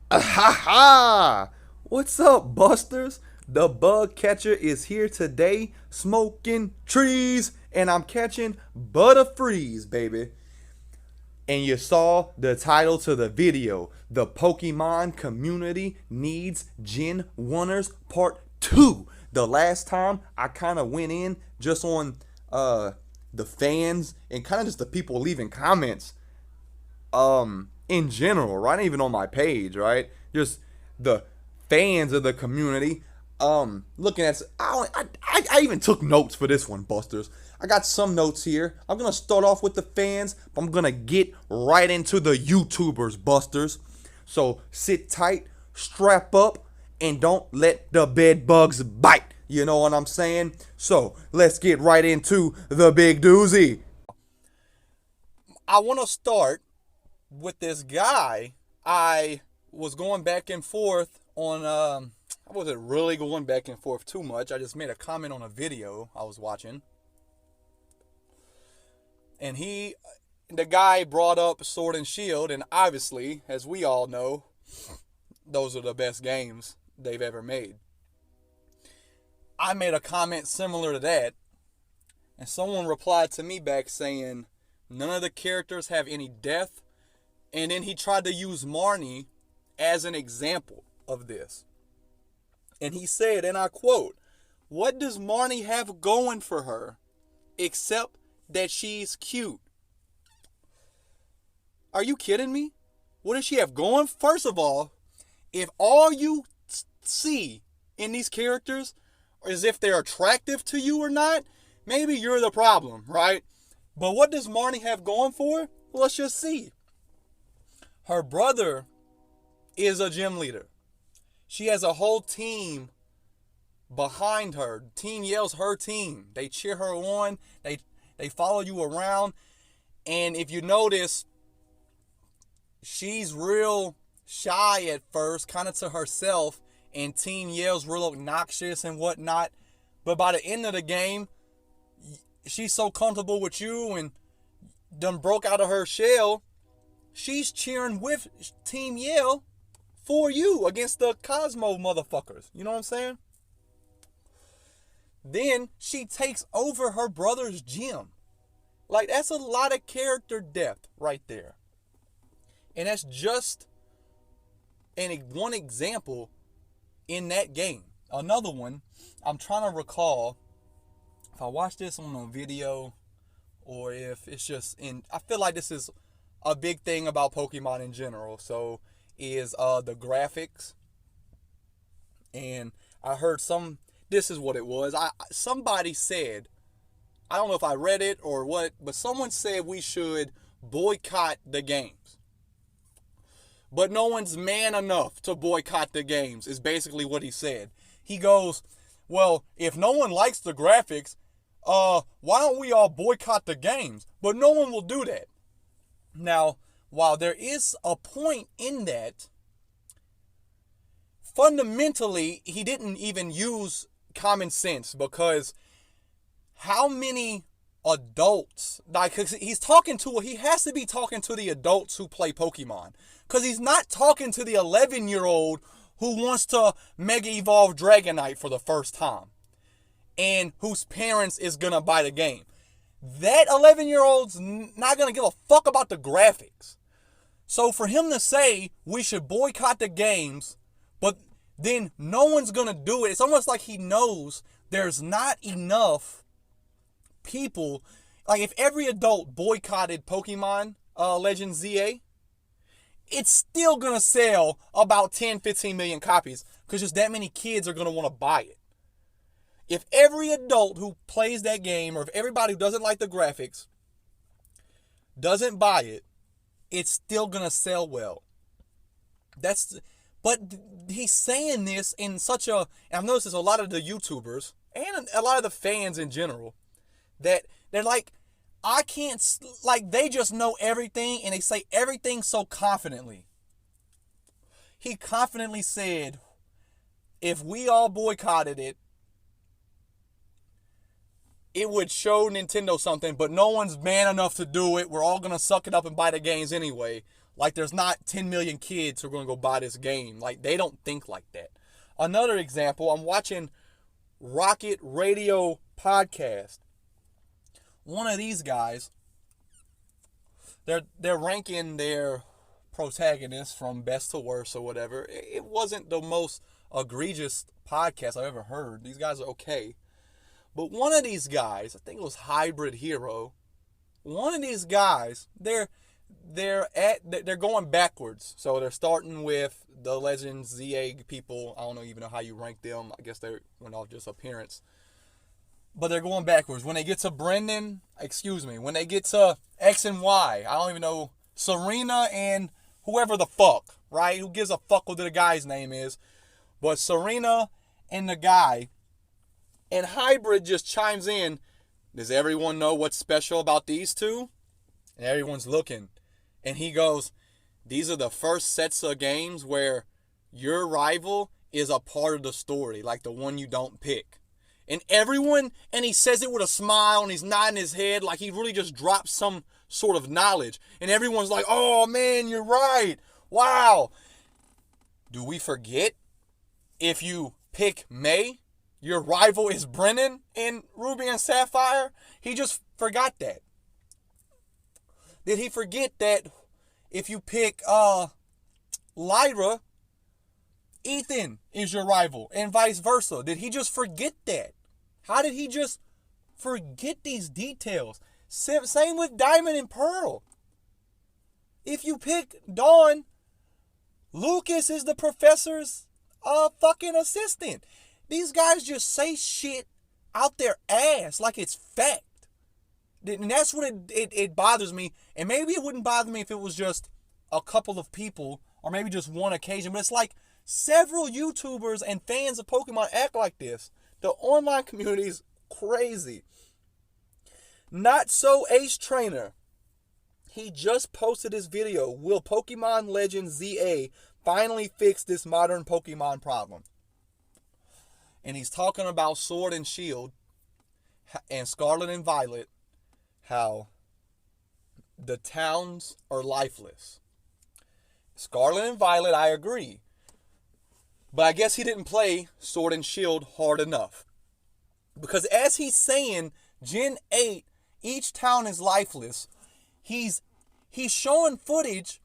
Ha ha! What's up, Busters? The bug catcher is here today, smoking trees, and I'm catching Butterfreeze, baby. And you saw the title to the video. The Pokemon community needs Genwunners Part 2. The last time I kind of went in just on the fans and kind of just the people leaving comments in general, right? Not even on my page, right? Just the fans of the community. Looking at, I even took notes for this one, Busters. I got some notes here. I'm gonna start off with the fans, but I'm gonna get right into the YouTubers, Busters. So sit tight, strap up, and don't let the bed bugs bite. You know what I'm saying? So let's get right into the big doozy. I want to start with this guy. I was going back and forth on I wasn't really going back and forth too much. I just made a comment on a video I was watching. And the guy brought up Sword and Shield, and obviously, as we all know, those are the best games they've ever made. I made a comment similar to that, and someone replied to me back saying none of the characters have any depth. And then he tried to use Marnie as an example of this. And he said, and I quote, "What does Marnie have going for her except that she's cute?" Are you kidding me? What does she have going? First of all, if all you see in these characters is if they're attractive to you or not, maybe you're the problem, right? But what does Marnie have going for her? Well, let's just see. Her brother is a gym leader. She has a whole team behind her. The team yells her team. They cheer her on. They follow you around. And if you notice, she's real shy at first, kind of to herself, and team yells real obnoxious and whatnot. But by the end of the game, she's so comfortable with you and done broke out of her shell. She's cheering with Team Yell for you against the Cosmo motherfuckers. You know what I'm saying? Then she takes over her brother's gym. Like, that's a lot of character depth right there. And that's just one example in that game. Another one, I'm trying to recall if I watched this on a video or if it's just I feel like this is a big thing about Pokemon in general. So is the graphics. And I heard this is what it was. Somebody said, I don't know if I read it or what, but someone said we should boycott the games. But no one's man enough to boycott the games, is basically what he said. He goes, well, if no one likes the graphics, why don't we all boycott the games? But no one will do that. Now, while there is a point in that, fundamentally, he didn't even use common sense, because how many adults, like, he has to be talking to the adults who play Pokemon, because he's not talking to the 11-year-old who wants to Mega Evolve Dragonite for the first time and whose parents is going to buy the game. That 11-year-old's not going to give a fuck about the graphics. So for him to say we should boycott the games, but then no one's going to do it, it's almost like he knows there's not enough people. Like, if every adult boycotted Pokemon Legends ZA, it's still going to sell about 10, 15 million copies, because just that many kids are going to want to buy it. If every adult who plays that game, or if everybody who doesn't like the graphics doesn't buy it, it's still going to sell well. But he's saying this in such a, and I've noticed this, a lot of the YouTubers and a lot of the fans in general, that they're like, I can't, like, they just know everything, and they say everything so confidently. He confidently said, if we all boycotted it, it would show Nintendo something, but no one's man enough to do it. We're all going to suck it up and buy the games anyway. Like there's not 10 million kids who are going to go buy this game. Like they don't think like that. Another example, I'm watching Rocket Radio Podcast. One of these guys, they're ranking their protagonists from best to worst or whatever. It wasn't the most egregious podcast I've ever heard. These guys are okay. But one of these guys, I think it was Hybrid Hero, one of these guys, they're going backwards. So they're starting with the Legends ZA people. I don't even know how you rank them. I guess they went off just appearance. But they're going backwards. When they get to when they get to X and Y, I don't even know, Serena and whoever the fuck, right? Who gives a fuck what the guy's name is? But Serena and the guy, and Hybrid just chimes in, does everyone know what's special about these two? And everyone's looking. And he goes, these are the first sets of games where your rival is a part of the story, like the one you don't pick. And everyone, and he says it with a smile, and he's nodding his head like he really just dropped some sort of knowledge. And everyone's like, oh man, you're right. Wow. Do we forget? If you pick May, your rival is Brennan in Ruby and Sapphire? He just forgot that. Did he forget that if you pick Lyra, Ethan is your rival, and vice versa? Did he just forget that? How did he just forget these details? Same with Diamond and Pearl. If you pick Dawn, Lucas is the professor's fucking assistant. These guys just say shit out their ass like it's fact. And that's what it bothers me. And maybe it wouldn't bother me if it was just a couple of people or maybe just one occasion. But it's like several YouTubers and fans of Pokemon act like this. The online community is crazy. Not so Ace Trainer. He just posted his video. Will Pokemon Legends ZA finally fix this modern Pokemon problem? And he's talking about Sword and Shield and Scarlet and Violet, how the towns are lifeless. Scarlet and Violet, I agree. But I guess he didn't play Sword and Shield hard enough. Because as he's saying, Gen 8, each town is lifeless. He's showing footage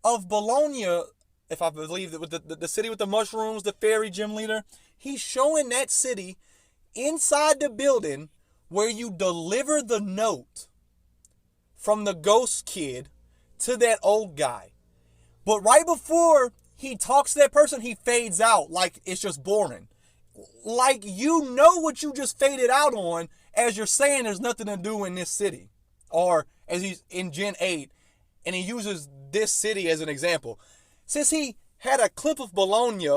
of Bologna, if I believe that, with the city with the mushrooms, the fairy gym leader. He's showing that city inside the building where you deliver the note from the ghost kid to that old guy. But right before he talks to that person, he fades out like it's just boring. Like you know what you just faded out on as you're saying there's nothing to do in this city. Or as he's in Gen 8, and he uses this city as an example. Since he had a clip of Bologna,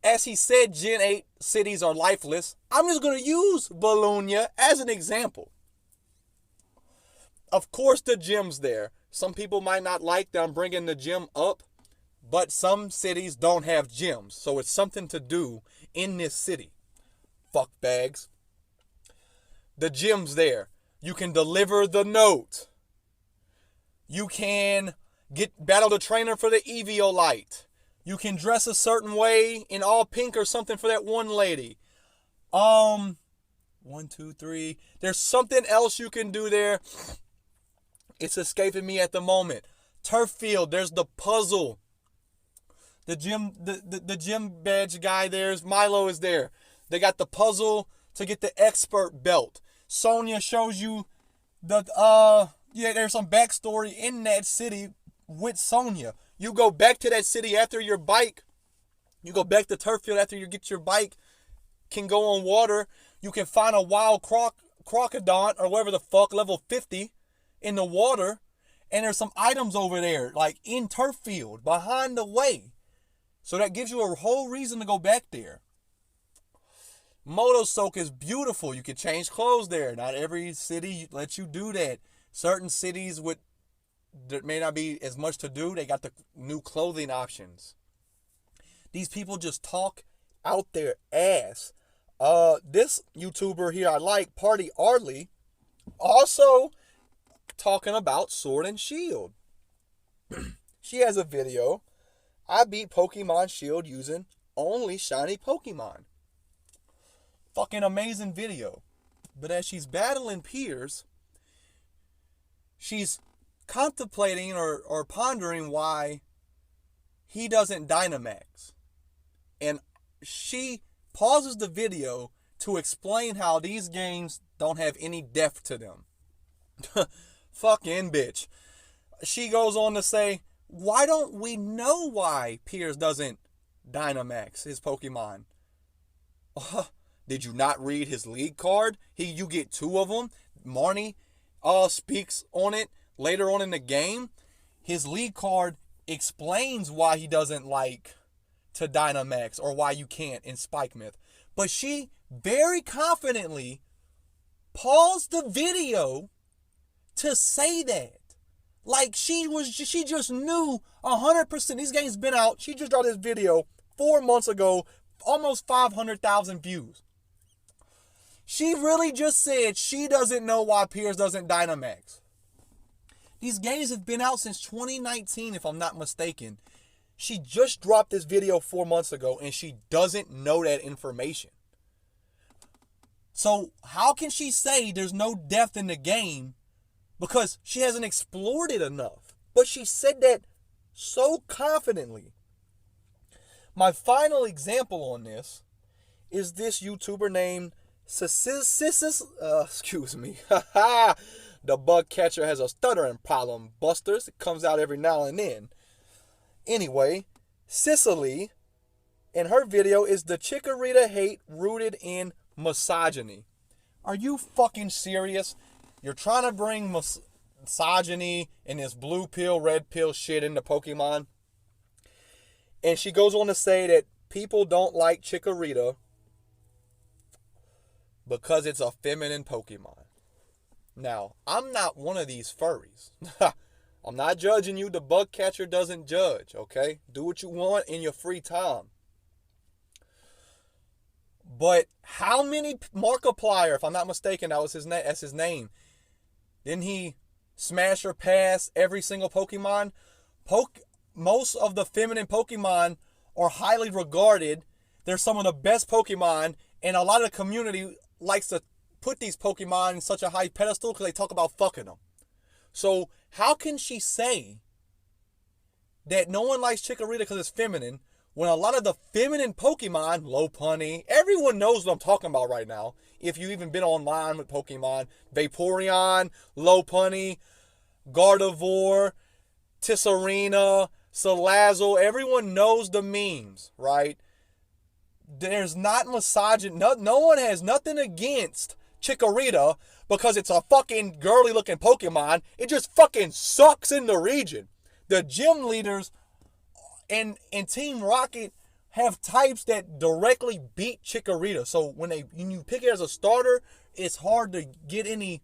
as he said Gen 8 cities are lifeless, I'm just going to use Bologna as an example. Of course the gym's there. Some people might not like that I'm bringing the gym up, but some cities don't have gyms, so it's something to do in this city. Fuck bags. The gym's there. You can deliver the note. You can battle the trainer for the Eviolite. You can dress a certain way in all pink or something for that one lady. 1, 2, 3. There's something else you can do there. It's escaping me at the moment. Turf field. There's the puzzle. The gym badge guy there's Milo is there. They got the puzzle to get the expert belt. Sonya shows you there's some backstory in that city with Sonya. You go back to that city after your bike. You go back to turf field after you get your bike. Can go on water. You can find a wild crocodile or whatever the fuck, level 50 in the water. And there's some items over there, like in turf field, behind the way. So that gives you a whole reason to go back there. Moto Soak is beautiful. You can change clothes there. Not every city lets you do that. Certain cities there may not be as much to do. They got the new clothing options. These people just talk out their ass. This YouTuber here I like, Party Arley, also talking about Sword and Shield. She has a video. I beat Pokemon Shield using only shiny Pokemon. Fucking amazing video. But as she's battling Piers, she's contemplating or pondering why he doesn't Dynamax. And she pauses the video to explain how these games don't have any depth to them. Fucking bitch. She goes on to say, why don't we know why Piers doesn't Dynamax his Pokemon? Did you not read his league card? You get 2 of them. Marnie speaks on it later on in the game. His league card explains why he doesn't like to Dynamax or why you can't in Spike Myth. But she very confidently paused the video to say that. Like she just knew 100%. These games been out. She just dropped this video 4 months ago, almost 500,000 views. She really just said she doesn't know why Piers doesn't Dynamax. These games have been out since 2019, if I'm not mistaken. She just dropped this video 4 months ago, and she doesn't know that information. So how can she say there's no depth in the game? Because she hasn't explored it enough. But she said that so confidently. My final example on this is this YouTuber named excuse me. The bug catcher has a stuttering problem, Busters. It comes out every now and then. Anyway, Cicely, in her video, is the Chikorita hate rooted in misogyny. Are you fucking serious? You're trying to bring misogyny and this blue pill, red pill shit into Pokemon. And she goes on to say that people don't like Chikorita because it's a feminine Pokemon. Now, I'm not one of these furries. I'm not judging you. The bug catcher doesn't judge, okay? Do what you want in your free time. But how many Markiplier, if I'm not mistaken, that's his name. Didn't he smash or pass every single Pokemon? Most of the feminine Pokemon are highly regarded. They're some of the best Pokemon, and a lot of the community likes to put these Pokemon in such a high pedestal because they talk about fucking them. So how can she say that no one likes Chikorita because it's feminine when a lot of the feminine Pokemon, Lopunny, everyone knows what I'm talking about right now. If you've even been online with Pokemon, Vaporeon, Lopunny, Gardevoir, Tisserina, Salazzle, everyone knows the memes, right? There's not misogyny. No one has nothing against Chikorita because it's a fucking girly looking Pokemon. It just fucking sucks in the region. The gym leaders and Team Rocket have types that directly beat Chikorita. So when you pick it as a starter, it's hard to get any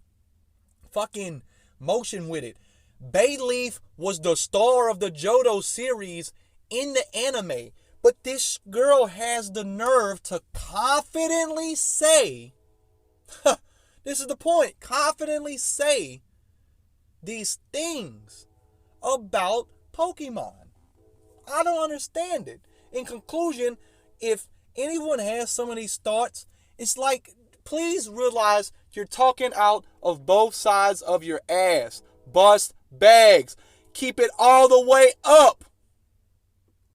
fucking motion with it. Bayleaf was the star of the Johto series in the anime. But this girl has the nerve to confidently say, this is the point, confidently say these things about Pokemon. I don't understand it. In conclusion, if anyone has some of these thoughts, it's like, please realize you're talking out of both sides of your ass. Bust bags. Keep it all the way up.